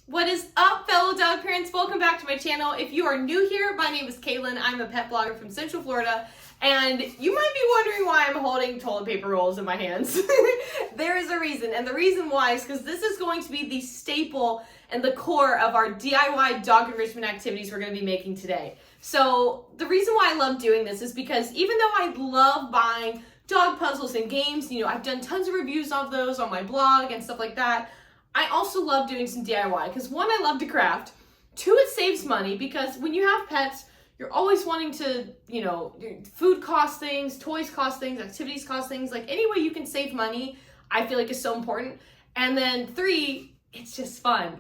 What is up, fellow dog parents? Welcome back to my channel. If you are new here, my name is Caitlin. I'm a pet blogger from Central Florida, and you might be wondering why I'm holding toilet paper rolls in my hands. There is a reason, and the reason why is because this is going to be the staple and the core of our DIY dog enrichment activities we're going to be making today. So the reason why I love doing this is because even though I love buying dog puzzles and games, I've done tons of reviews of those on my blog and stuff like that, I also love doing some DIY because one, I love to craft. Two, it saves money because when you have pets, you're always wanting to, food costs things, toys cost things, activities cost things. Like any way you can save money, I feel like is so important. And then three, it's just fun.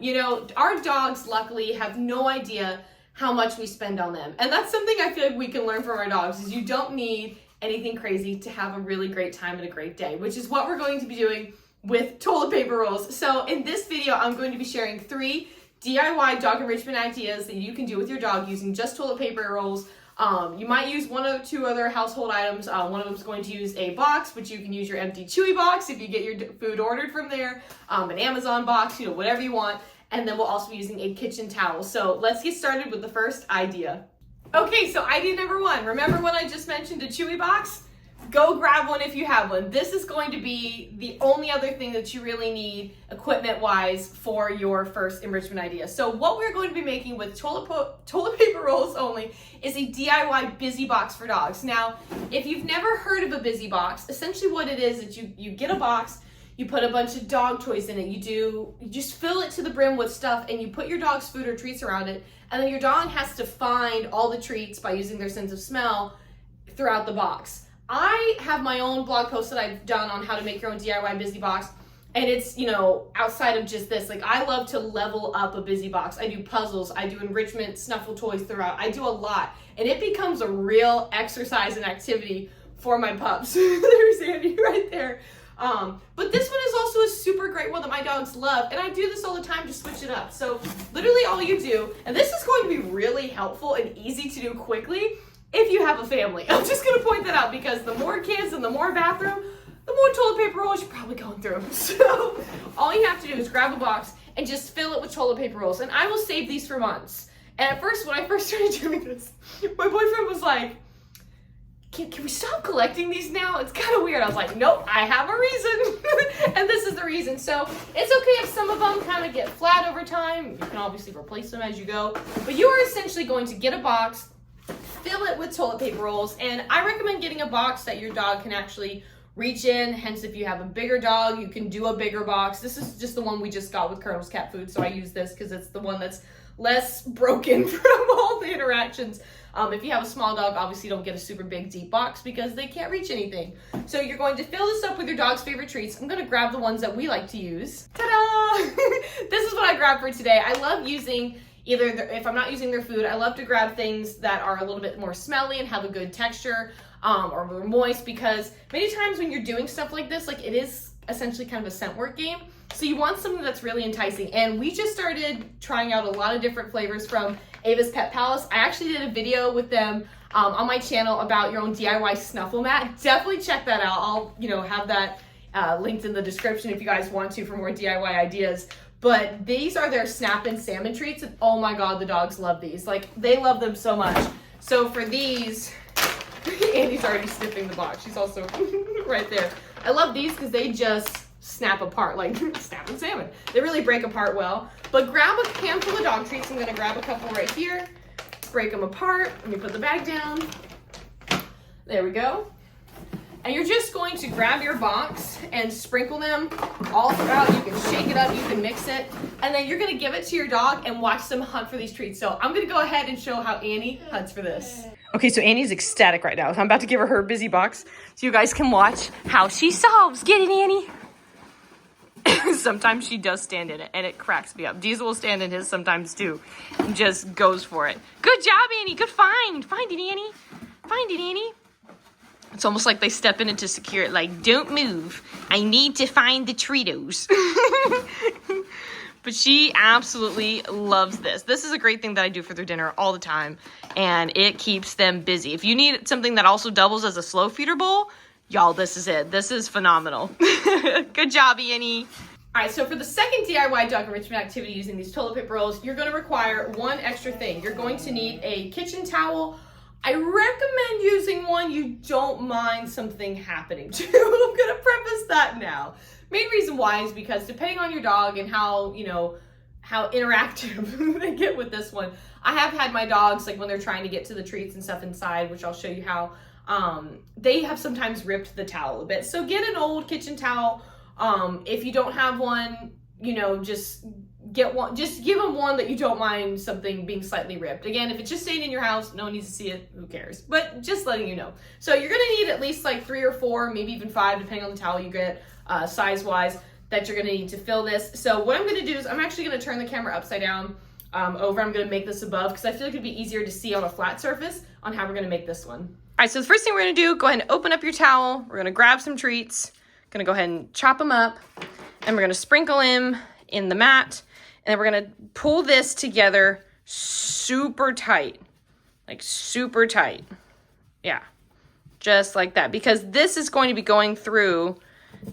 Our dogs luckily have no idea how much we spend on them. And that's something I feel like we can learn from our dogs is you don't need anything crazy to have a really great time and a great day, which is what we're going to be doing with toilet paper rolls. So in this video, I'm going to be sharing 3 DIY dog enrichment ideas that you can do with your dog using just toilet paper rolls. You might use one or two other household items. One of them is going to use a box, but you can use your empty Chewy box if you get your food ordered from there, an Amazon box, whatever you want. And then we'll also be using a kitchen towel. So let's get started with the first idea. Okay, so idea number 1. Remember when I just mentioned a Chewy box? Go grab one if you have one. This is going to be the only other thing that you really need equipment-wise for your first enrichment idea. So what we're going to be making with toilet paper rolls only is a DIY busy box for dogs. Now, if you've never heard of a busy box, essentially what it is you get a box, you put a bunch of dog toys in it, you just fill it to the brim with stuff, and you put your dog's food or treats around it, and then your dog has to find all the treats by using their sense of smell throughout the box. I have my own blog post that I've done on how to make your own DIY busy box, and it's, outside of just this, I love to level up a busy box. I do puzzles, I do enrichment, snuffle toys throughout, I do a lot, and it becomes a real exercise and activity for my pups. There's Andy right there. But this one is also a super great one that my dogs love, and I do this all the time to switch it up. So literally all you do, and this is going to be really helpful and easy to do quickly if you have a family. I'm just going to point that out because the more kids and the more bathroom, the more toilet paper rolls you're probably going through. So all you have to do is grab a box and just fill it with toilet paper rolls. And I will save these for months. And at first, when I first started doing this, my boyfriend was like, can we stop collecting these now? It's kind of weird. I was like, nope, I have a reason. And this is the reason. So it's okay if some of them kind of get flat over time. You can obviously replace them as you go. But you are essentially going to get a box, fill it with toilet paper rolls, and I recommend getting a box that your dog can actually reach in. Hence, if you have a bigger dog, you can do a bigger box. This is just the one we just got with Colonel's cat food, so I use this because it's the one that's less broken from all the interactions. If you have a small dog, obviously don't get a super big deep box because they can't reach anything. So you're going to fill this up with your dog's favorite treats. I'm going to grab the ones that we like to use. Ta-da! This is what I grabbed for today. I love using if I'm not using their food, I love to grab things that are a little bit more smelly and have a good texture, or more moist, because many times when you're doing stuff like this, it is essentially kind of a scent work game. So you want something that's really enticing. And we just started trying out a lot of different flavors from Ava's Pet Palace. I actually did a video with them on my channel about your own DIY snuffle mat. Definitely check that out. I'll have that linked in the description if you guys want to for more DIY ideas. But these are their snap-in salmon treats, and oh my god, the dogs love these. They love them so much. So for these, Andy's already sniffing the box. She's also right there. I love these because they just snap apart, like snapping salmon. They really break apart well. But grab a handful of dog treats. I'm gonna grab a couple right here, break them apart. Let me put the bag down. There we go. And you're just going to grab your box and sprinkle them all throughout. You can shake it up, you can mix it, and then you're gonna give it to your dog and watch them hunt for these treats. So I'm gonna go ahead and show how Annie hunts for this. Okay, so Annie's ecstatic right now. I'm about to give her her busy box so you guys can watch how she solves. Get it, Annie? Sometimes she does stand in it, and it cracks me up. Diesel will stand in his sometimes too, and just goes for it. Good job, Annie. Good find. Find it, Annie. Find it, Annie. It's almost like they step in it to secure it, don't move. I need to find the Treatos. But she absolutely loves this. This is a great thing that I do for their dinner all the time, and it keeps them busy. If you need something that also doubles as a slow feeder bowl, y'all, this is it. This is phenomenal. Good job, Annie. All right, so for the second DIY dog enrichment activity using these toilet paper rolls, you're going to require one extra thing. You're going to need a kitchen towel. I recommend using one you don't mind something happening to. I'm going to preface that now. Main reason why is because depending on your dog and how, how interactive they get with this one. I have had my dogs, like when they're trying to get to the treats and stuff inside, which I'll show you how, they have sometimes ripped the towel a bit. So get an old kitchen towel. If you don't have one, just get one, just give them one that you don't mind something being slightly ripped. Again, if it's just staying in your house, no one needs to see it, who cares? But just letting you know. So you're gonna need at least like 3 or 4, maybe even 5, depending on the towel you get, size-wise, that you're gonna need to fill this. So what I'm gonna do is I'm actually gonna turn the camera upside down over. I'm gonna make this above because I feel like it'd be easier to see on a flat surface on how we're gonna make this one. All right, so the first thing we're gonna do, go ahead and open up your towel. We're gonna grab some treats. Gonna go ahead and chop them up, and we're gonna sprinkle them in the mat, and then we're gonna pull this together super tight, like super tight. Yeah, just like that, because this is going to be going through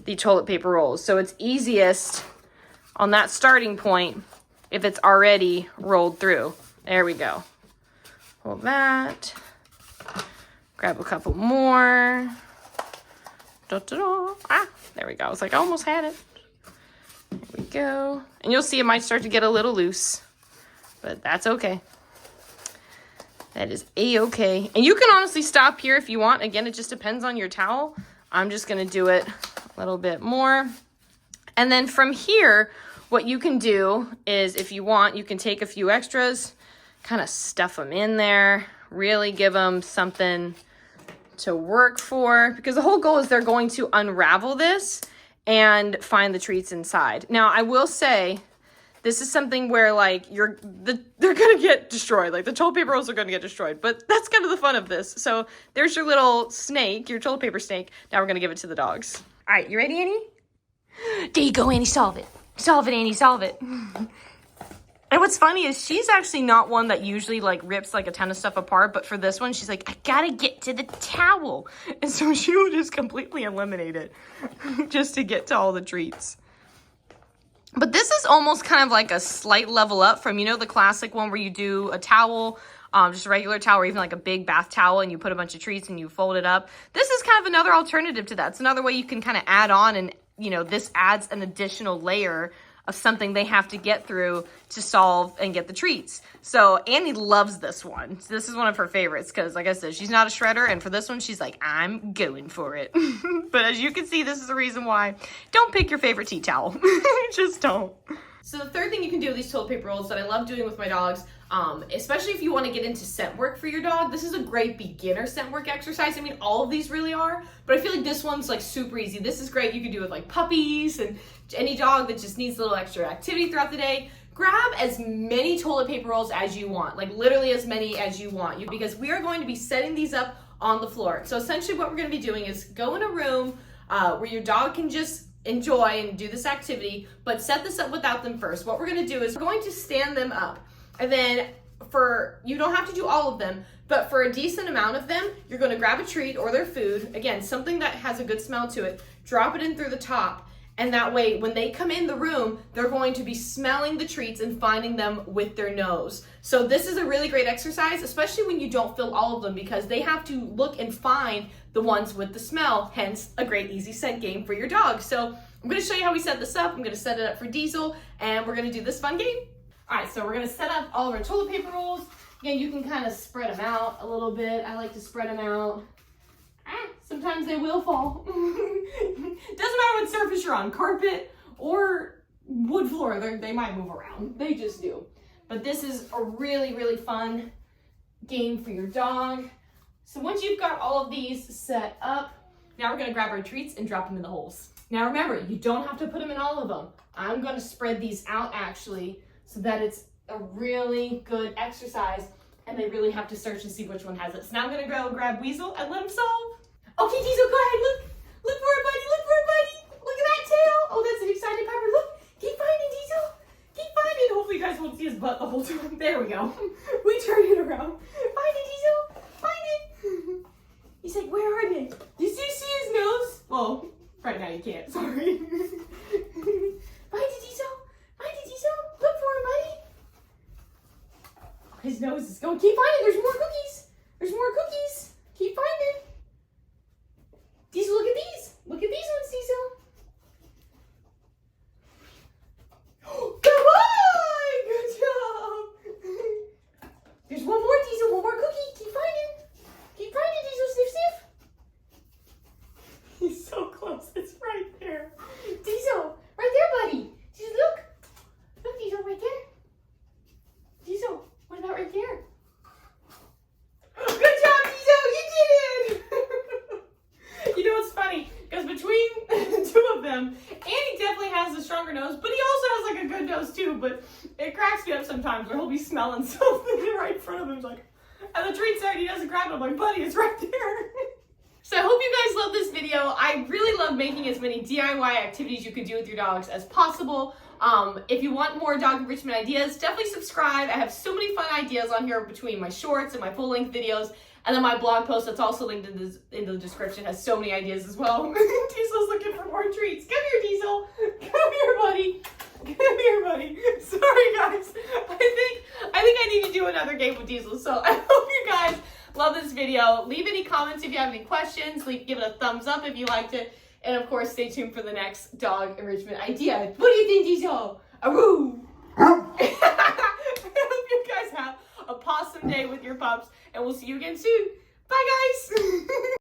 the toilet paper rolls. So it's easiest on that starting point if it's already rolled through. There we go. Hold that. Grab a couple more. Ah, there we go. I was like, I almost had it. There we go. And you'll see it might start to get a little loose, but that's okay. That is a-okay. And you can honestly stop here if you want. Again, it just depends on your towel. I'm just going to do it a little bit more. And then from here, what you can do is, if you want, you can take a few extras, kind of stuff them in there, really give them something to work for, because the whole goal is they're going to unravel this and find the treats inside. Now, I will say, this is something where like they're gonna get destroyed. Like the toilet paper rolls are gonna get destroyed, but that's kind of the fun of this. So there's your little snake, your toilet paper snake. Now we're gonna give it to the dogs. All right, you ready, Annie? There you go, Annie, solve it. Solve it, Annie, solve it. And what's funny is she's actually not one that usually like rips like a ton of stuff apart, but for this one, she's like, I gotta get to the towel. And so she will just completely eliminate it just to get to all the treats. But this is almost kind of like a slight level up from, the classic one where you do a towel, just a regular towel, or even like a big bath towel, and you put a bunch of treats and you fold it up. This is kind of another alternative to that. It's another way you can kind of add on, and this adds an additional layer of something they have to get through to solve and get the treats. So Annie loves this one. So this is one of her favorites because, like I said, she's not a shredder, and for this one, she's like, I'm going for it. But as you can see, this is the reason why. Don't pick your favorite tea towel. Just don't. So the third thing you can do with these toilet paper rolls that I love doing with my dogs, especially if you want to get into scent work for your dog, this is a great beginner scent work exercise. I mean, all of these really are, but I feel like this one's like super easy. This is great. You can do it with like puppies and any dog that just needs a little extra activity throughout the day. Grab as many toilet paper rolls as you want, like literally as many as you want, because we are going to be setting these up on the floor. So essentially what we're going to be doing is go in a room where your dog can just enjoy and do this activity, but set this up without them first. What we're going to do is we're going to stand them up, and then you don't have to do all of them, but for a decent amount of them, you're going to grab a treat or their food, again, something that has a good smell to it, drop it in through the top, and that way when they come in the room, they're going to be smelling the treats and finding them with their nose. So this is a really great exercise, especially when you don't fill all of them, because they have to look and find the ones with the smell, hence a great easy scent game for your dog. So I'm going to show you how we set this up. I'm going to set it up for Diesel, and we're going to do this fun game. All right, so we're going to set up all of our toilet paper rolls. Again, you can kind of spread them out a little bit. I like to spread them out. Sometimes they will fall. Doesn't matter what surface you're on, carpet or wood floor, they might move around. They just do. But this is a really, really fun game for your dog. So once you've got all of these set up, now we're going to grab our treats and drop them in the holes. Now remember, you don't have to put them in all of them. I'm going to spread these out actually so that it's a really good exercise, and they really have to search and see which one has it. So now I'm going to go grab Weasel and let him solve. Okay, Diesel, go ahead. Look for it, buddy. Look for it, buddy. Look at that tail. Oh, that's an excited Pepper. Look, keep finding, Diesel. Keep finding. Hopefully you guys won't see his butt the whole time. There we go. We turn it around. Find it, Diesel. Find it. He's like, where are they? Did you see his nose? Well, right now you can't. Sorry. Find it, Diesel. Find it, Diesel. Look for him, buddy. His nose is going. Keep finding. There's more cookies. There's more cookies. Keep finding. Diesel, look at these. Look at these ones, Diesel. Come on! Good job. There's one more, Diesel. One more cookie. Keep finding. Keep finding, Diesel. Sniff, sniff. He's so close. It's right there. Diesel, right there, buddy. Diesel, look. Look, Diesel, right there. Diesel, what about right there? Good job, Diesel. You did it. You know what's funny? Because between the two of them, Andy definitely has the stronger nose, but he also has like a good nose too. But it cracks me up sometimes where he'll be smelling something right in front of him. He's like, and the treat's there and he doesn't grab it. I'm like, buddy, it's right there. So I hope you guys love this video. I really love making as many DIY activities you could do with your dogs as possible. If you want more dog enrichment ideas, definitely subscribe. I have so many fun ideas on here between my shorts and my full-length videos. And then my blog post that's also linked in the description has so many ideas as well. Diesel's looking for more treats. Come here, Diesel. Come here, buddy. Come here, buddy. Sorry, guys. I think I need to do another game with Diesel. So I hope you guys love this video. Leave any comments if you have any questions. Give it a thumbs up if you liked it. And of course, stay tuned for the next dog enrichment idea. What do you think, Diesel? Aroo! I hope you guys have a awesome day with your pups. And we'll see you again soon. Bye, guys!